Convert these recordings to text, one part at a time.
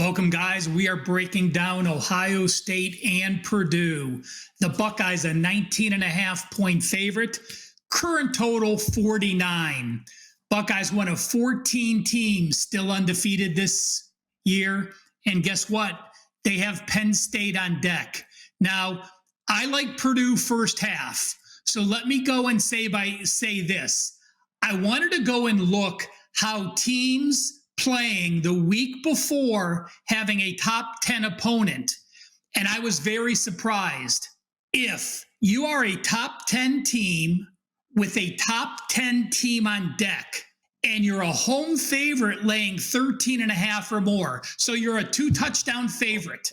Welcome, guys. We are breaking down Ohio State and Purdue. The Buckeyes, a 19.5-point favorite. Current total, 49. Buckeyes, one of 14 teams still undefeated this year. And guess what? They have Penn State on deck. Now, I like Purdue first half. So let me go and say this. I wanted to go and look how teams playing the week before having a top 10 opponent. And I was very surprised. If you are a top 10 team with a top 10 team on deck, and you're a home favorite laying 13.5 or more, so you're a 2-touchdown favorite.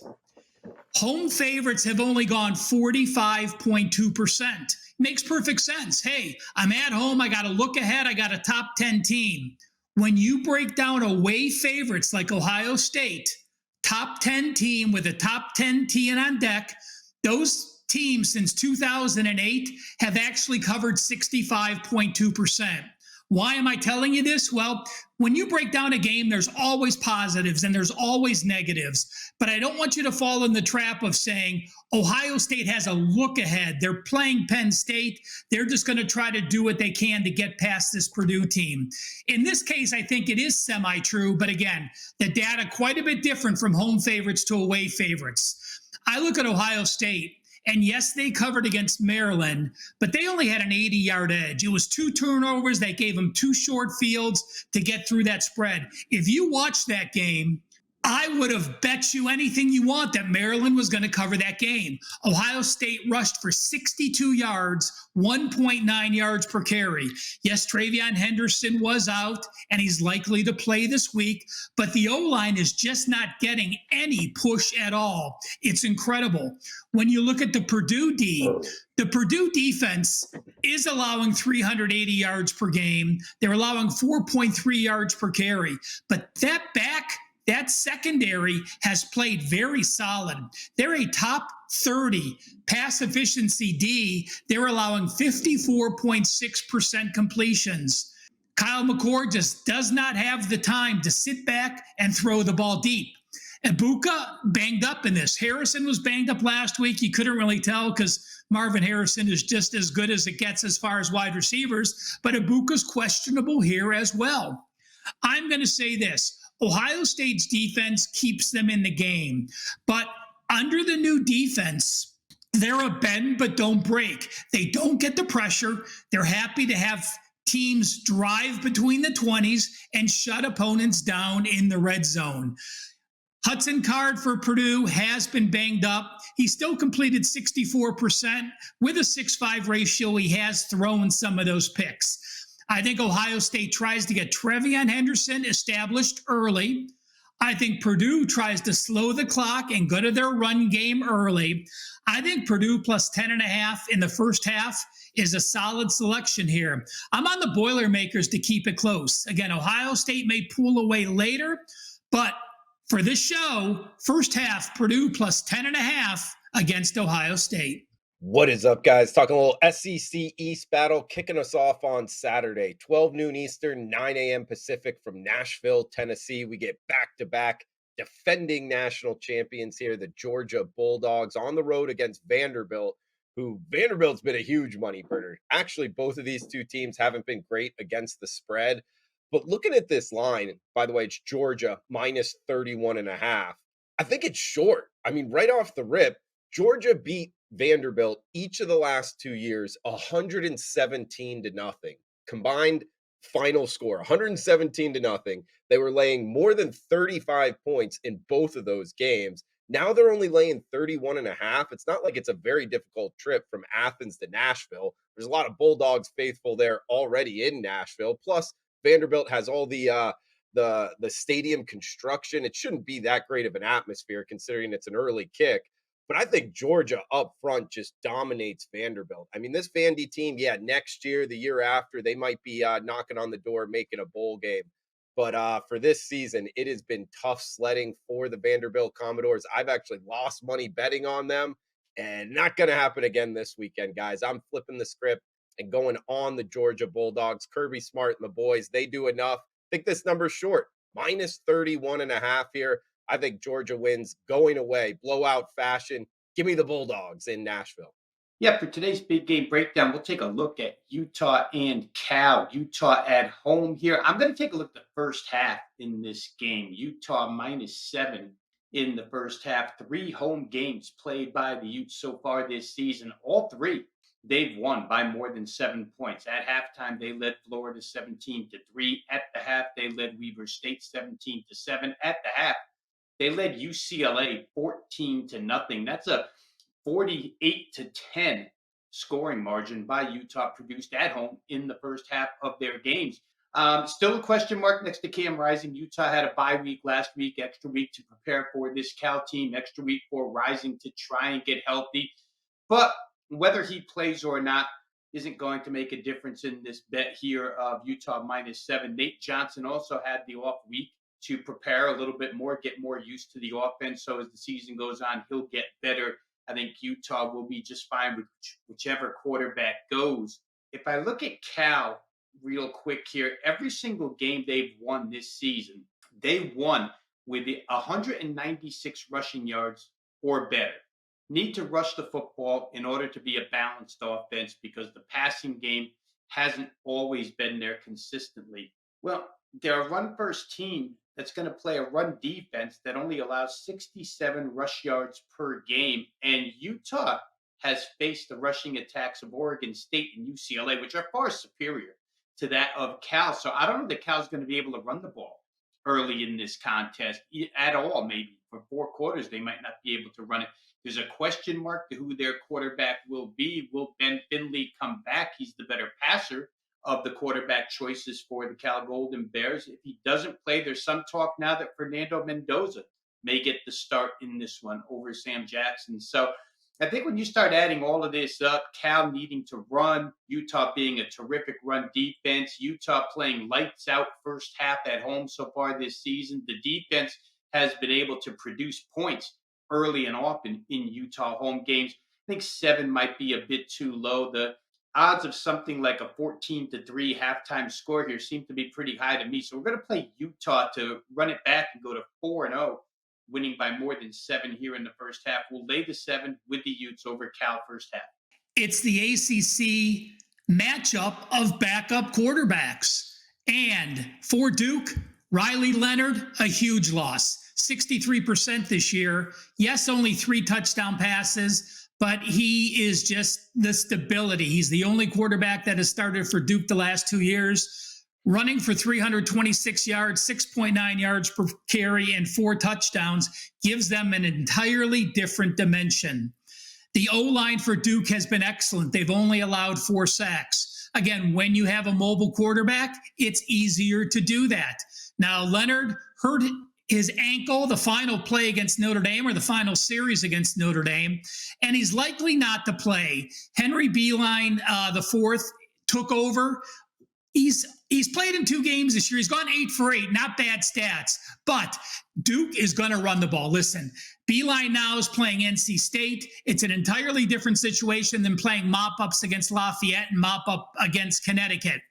Home favorites have only gone 45.2%. Makes perfect sense. Hey, I'm at home. I got to look ahead. I got a top 10 team. When you break down away favorites like Ohio State, top 10 team with a top 10 team on deck, those teams since 2008 have actually covered 65.2%. Why am I telling you this? Well, when you break down a game, there's always positives and there's always negatives. But I don't want you to fall in the trap of saying Ohio State has a look ahead. They're playing Penn State. They're just going to try to do what they can to get past this Purdue team. In this case, I think it is semi-true. But again, the data quite a bit different from home favorites to away favorites. I look at Ohio State. And yes, they covered against Maryland, but they only had an 80-yard edge. It was 2 turnovers. They gave them 2 short fields to get through that spread. If you watched that game, I would have bet you anything you want that Maryland was going to cover that game. Ohio State rushed for 62 yards, 1.9 yards per carry. Yes, Travion Henderson was out, and he's likely to play this week, but the O-line is just not getting any push at all. It's incredible. When you look at the Purdue the Purdue defense is allowing 380 yards per game. They're allowing 4.3 yards per carry, but that secondary has played very solid. They're a top 30 pass efficiency D. They're allowing 54.6% completions. Kyle McCord just does not have the time to sit back and throw the ball deep. Ibuka banged up in this. Harrison was banged up last week. You couldn't really tell because Marvin Harrison is just as good as it gets as far as wide receivers, but Ibuka's questionable here as well. I'm going to say this. Ohio State's defense keeps them in the game, but under the new defense, they're a bend but don't break. They don't get the pressure. They're happy to have teams drive between the 20s and shut opponents down in the red zone. Hudson Card for Purdue has been banged up. He still completed 64%. With a 6.5 ratio, he has thrown some of those picks. I think Ohio State tries to get Travion Henderson established early. I think Purdue tries to slow the clock and go to their run game early. I think Purdue plus 10.5 in the first half is a solid selection here. I'm on the Boilermakers to keep it close. Again, Ohio State may pull away later, but for this show, first half, Purdue plus 10.5 against Ohio State. What is up, guys? Talking a little SEC East battle, kicking us off on Saturday, 12 noon Eastern, 9 a.m. Pacific from Nashville, Tennessee. We get back-to-back defending national champions here, the Georgia Bulldogs, on the road against Vanderbilt, who Vanderbilt's been a huge money burner. Actually, both of these two teams haven't been great against the spread. But looking at this line, by the way, it's Georgia minus 31.5. I think it's short. I mean, right off the rip, Georgia beat Vanderbilt each of the last 2 years 117-0. Combined final score 117-0. They were laying more than 35 points in both of those games. Now they're only laying 31.5. It's not like it's a very difficult trip from Athens to Nashville. There's a lot of Bulldogs faithful there already in Nashville. Plus, Vanderbilt has all the stadium construction. It shouldn't be that great of an atmosphere considering it's an early kick. But I think Georgia up front just dominates Vanderbilt. I mean, this Vandy team, next year, the year after, they might be knocking on the door, making a bowl game. But for this season, it has been tough sledding for the Vanderbilt Commodores. I've actually lost money betting on them, and not going to happen again this weekend, guys. I'm flipping the script and going on the Georgia Bulldogs. Kirby Smart and the boys, they do enough. I think this number's short. Minus 31.5 here. I think Georgia wins going away, blowout fashion. Give me the Bulldogs in Nashville. Yeah, for today's big game breakdown, we'll take a look at Utah and Cal. Utah at home here. I'm going to take a look at the first half in this game. Utah -7 in the first half. 3 home games played by the Utes so far this season. All 3 they've won by more than 7 points. At halftime, they led Florida 17-3. At the half, they led Weber State 17-7. At the half, they led UCLA 14-0. That's a 48-10 scoring margin by Utah, produced at home in the first half of their games. Still a question mark next to Cam Rising. Utah had a bye week last week, extra week to prepare for this Cal team, extra week for Rising to try and get healthy. But whether he plays or not isn't going to make a difference in this bet here of Utah -7. Nate Johnson also had the off week to prepare a little bit more, get more used to the offense. So as the season goes on, he'll get better. I think Utah will be just fine with whichever quarterback goes. If I look at Cal real quick here, every single game they've won this season, they won with 196 rushing yards or better. Need to rush the football in order to be a balanced offense because the passing game hasn't always been there consistently. Well, they're a run-first team that's going to play a run defense that only allows 67 rush yards per game. And Utah has faced the rushing attacks of Oregon State and UCLA, which are far superior to that of Cal. So I don't know that Cal's going to be able to run the ball early in this contest at all. Maybe for 4 quarters, they might not be able to run it. There's a question mark to who their quarterback will be. Will Ben Finley come back? He's the better passer of the quarterback choices for the Cal Golden Bears. If he doesn't play, there's some talk now that Fernando Mendoza may get the start in this one over Sam Jackson. So I think when you start adding all of this up, Cal needing to run, Utah being a terrific run defense, Utah playing lights out first half at home so far this season, the defense has been able to produce points early and often in Utah home games. I think 7 might be a bit too low. The odds of something like a 14-3 halftime score here seem to be pretty high to me. So we're going to play Utah to run it back and go to 4-0, winning by more than 7 here in the first half. We'll lay the 7 with the Utes over Cal first half. It's the ACC matchup of backup quarterbacks. And for Duke, Riley Leonard, a huge loss. 63% this year. Yes, only 3 touchdown passes, but he is just the stability. He's the only quarterback that has started for Duke the last 2 years, running for 326 yards, 6.9 yards per carry, and 4 touchdowns, gives them an entirely different dimension. The O-line for Duke has been excellent. They've only allowed 4 sacks. Again, when you have a mobile quarterback, it's easier to do that. Now, Leonard hurt his ankle, the final play against Notre Dame, or the final series against Notre Dame, and he's likely not to play. Henry Beeline, the fourth, took over. He's played in 2 games this year. He's gone 8 for 8, not bad stats, but Duke is going to run the ball. Listen, Beeline now is playing NC State. It's an entirely different situation than playing mop-ups against Lafayette and mop-up against Connecticut.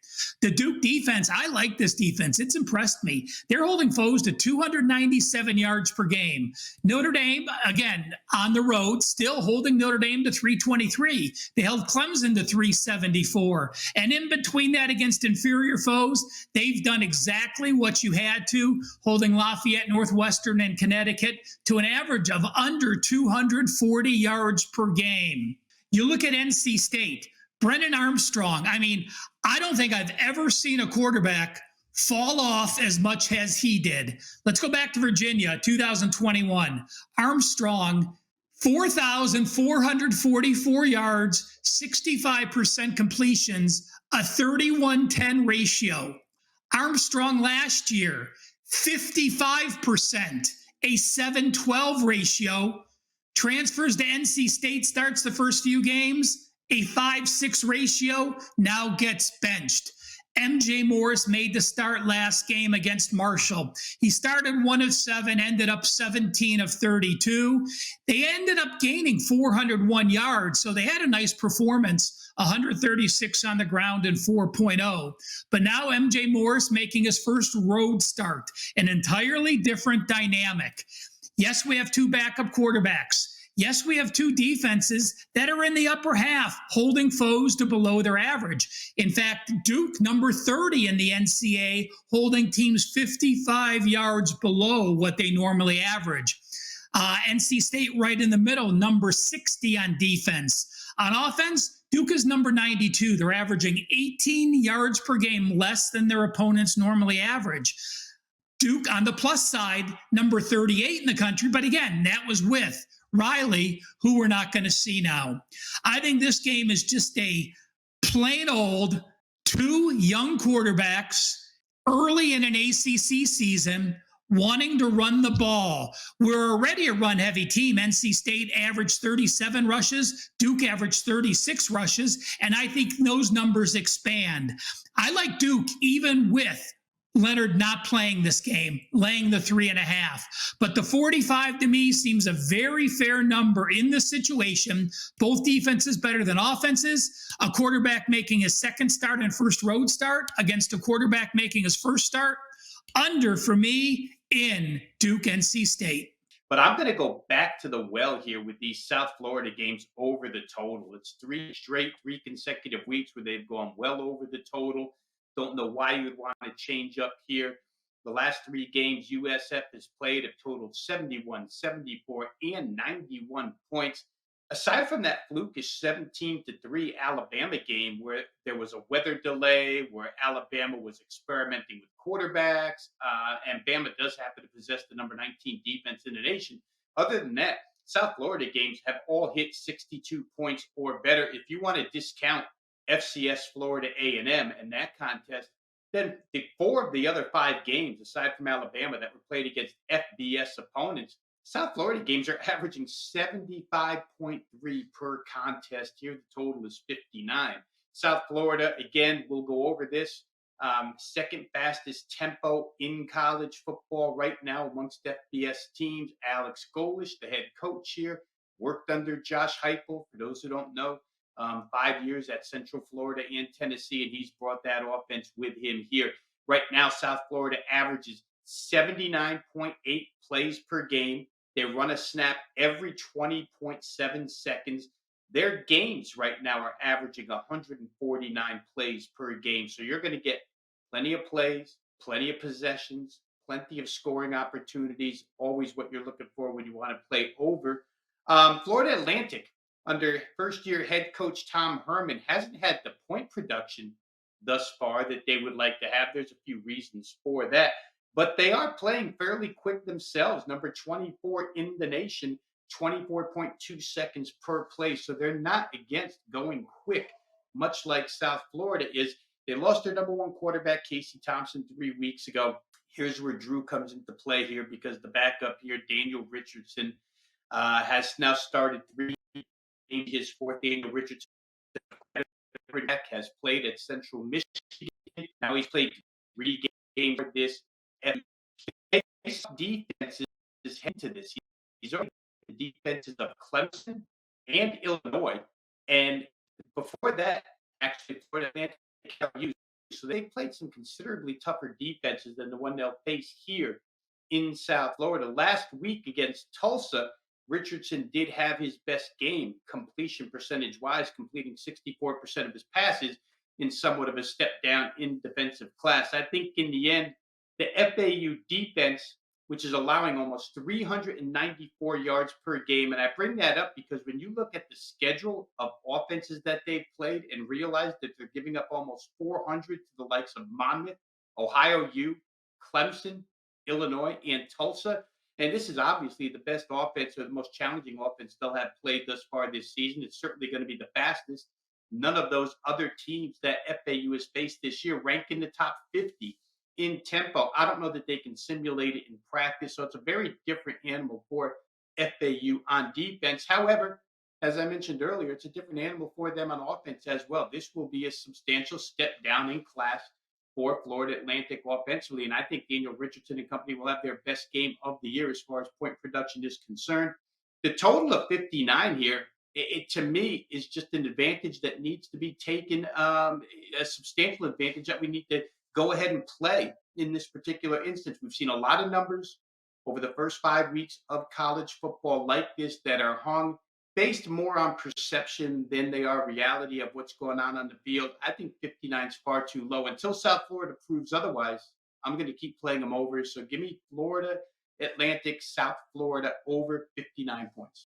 The Duke defense, I like this defense. It's impressed me. They're holding foes to 297 yards per game. Notre Dame, again, on the road, still holding Notre Dame to 323. They held Clemson to 374. And in between that, against inferior foes, they've done exactly what you had to, holding Lafayette, Northwestern, and Connecticut to an average of under 240 yards per game. You look at NC State, Brennan Armstrong. I mean, I don't think I've ever seen a quarterback fall off as much as he did. Let's go back to Virginia, 2021. Armstrong, 4,444 yards, 65% completions, a 31-10 ratio. Armstrong last year, 55%, a 7-12 ratio. Transfers to NC State, starts the first few games, a 5-6 ratio, now gets benched. MJ Morris made the start last game against Marshall. He started 1 of 7, ended up 17 of 32. They ended up gaining 401 yards, so they had a nice performance, 136 on the ground and 4.0. But now MJ Morris making his first road start, an entirely different dynamic. Yes, we have 2 backup quarterbacks. Yes, we have 2 defenses that are in the upper half, holding foes to below their average. In fact, Duke, number 30 in the NCAA, holding teams 55 yards below what they normally average. NC State right in the middle, number 60 on defense. On offense, Duke is number 92. They're averaging 18 yards per game less than their opponents normally average. Duke, on the plus side, number 38 in the country, but again, that was with Riley, who we're not going to see now. I think this game is just a plain old 2 young quarterbacks early in an ACC season wanting to run the ball. We're already a run-heavy team. NC State averaged 37 rushes. Duke averaged 36 rushes, and I think those numbers expand. I like Duke even with Leonard not playing this game, laying the 3.5. But the 45 to me seems a very fair number in this situation. Both defenses better than offenses. A quarterback making his second start and first road start against a quarterback making his first start. Under for me in Duke NC State. But I'm going to go back to the well here with these South Florida games over the total. It's 3 consecutive weeks where they've gone well over the total. Don't know why you would want to change up here. The last 3 games USF has played have totaled 71, 74, and 91 points. Aside from that flukish 17-3 Alabama game where there was a weather delay, where Alabama was experimenting with quarterbacks, and Bama does happen to possess the number 19 defense in the nation. Other than that, South Florida games have all hit 62 points or better. If you want to discount FCS Florida A&M in that contest, then 4 of the other 5 games, aside from Alabama, that were played against FBS opponents, South Florida games are averaging 75.3 per contest. Here, the total is 59. South Florida, again, we'll go over this. Second fastest tempo in college football right now amongst FBS teams. Alex Golish, the head coach here, worked under Josh Heupel, for those who don't know. 5 years at Central Florida and Tennessee, and he's brought that offense with him here. Right now, South Florida averages 79.8 plays per game. They run a snap every 20.7 seconds. Their games right now are averaging 149 plays per game. So you're going to get plenty of plays, plenty of possessions, plenty of scoring opportunities, always what you're looking for when you want to play over. Florida Atlantic, under first-year head coach Tom Herman, hasn't had the point production thus far that they would like to have. There's a few reasons for that, but they are playing fairly quick themselves. Number 24 in the nation, 24.2 seconds per play. So they're not against going quick, much like South Florida is. They lost their number 1 quarterback, Casey Thompson, 3 weeks ago. Here's where Drew comes into play here, because the backup here, Daniel Richardson, has now started 3 games. His 4th Daniel Richardson has played at Central Michigan. Now he's played 3 games for this. And defense is heading to this. He's already the defenses of Clemson and Illinois. And before that, actually, Florida Atlantic. So they played some considerably tougher defenses than the one they'll face here in South Florida. Last week against Tulsa, Richardson did have his best game completion percentage-wise, completing 64% of his passes in somewhat of a step down in defensive class. I think in the end, the FAU defense, which is allowing almost 394 yards per game, and I bring that up because when you look at the schedule of offenses that they've played and realize that they're giving up almost 400 to the likes of Monmouth, Ohio U, Clemson, Illinois, and Tulsa, and this is obviously the best offense or the most challenging offense they'll have played thus far this season. It's certainly going to be the fastest. None of those other teams that FAU has faced this year rank in the top 50 in tempo. I don't know that they can simulate it in practice. So it's a very different animal for FAU on defense. However, as I mentioned earlier, it's a different animal for them on offense as well. This will be a substantial step down in class for Florida Atlantic offensively. And I think Daniel Richardson and company will have their best game of the year as far as point production is concerned. The total of 59 here, it to me is just an advantage that needs to be taken, a substantial advantage that we need to go ahead and play in this particular instance. We've seen a lot of numbers over the first 5 weeks of college football like this that are hung based more on perception than they are reality of what's going on the field. I think 59 is far too low. Until South Florida proves otherwise, I'm going to keep playing them over. So give me Florida Atlantic, South Florida over 59 points.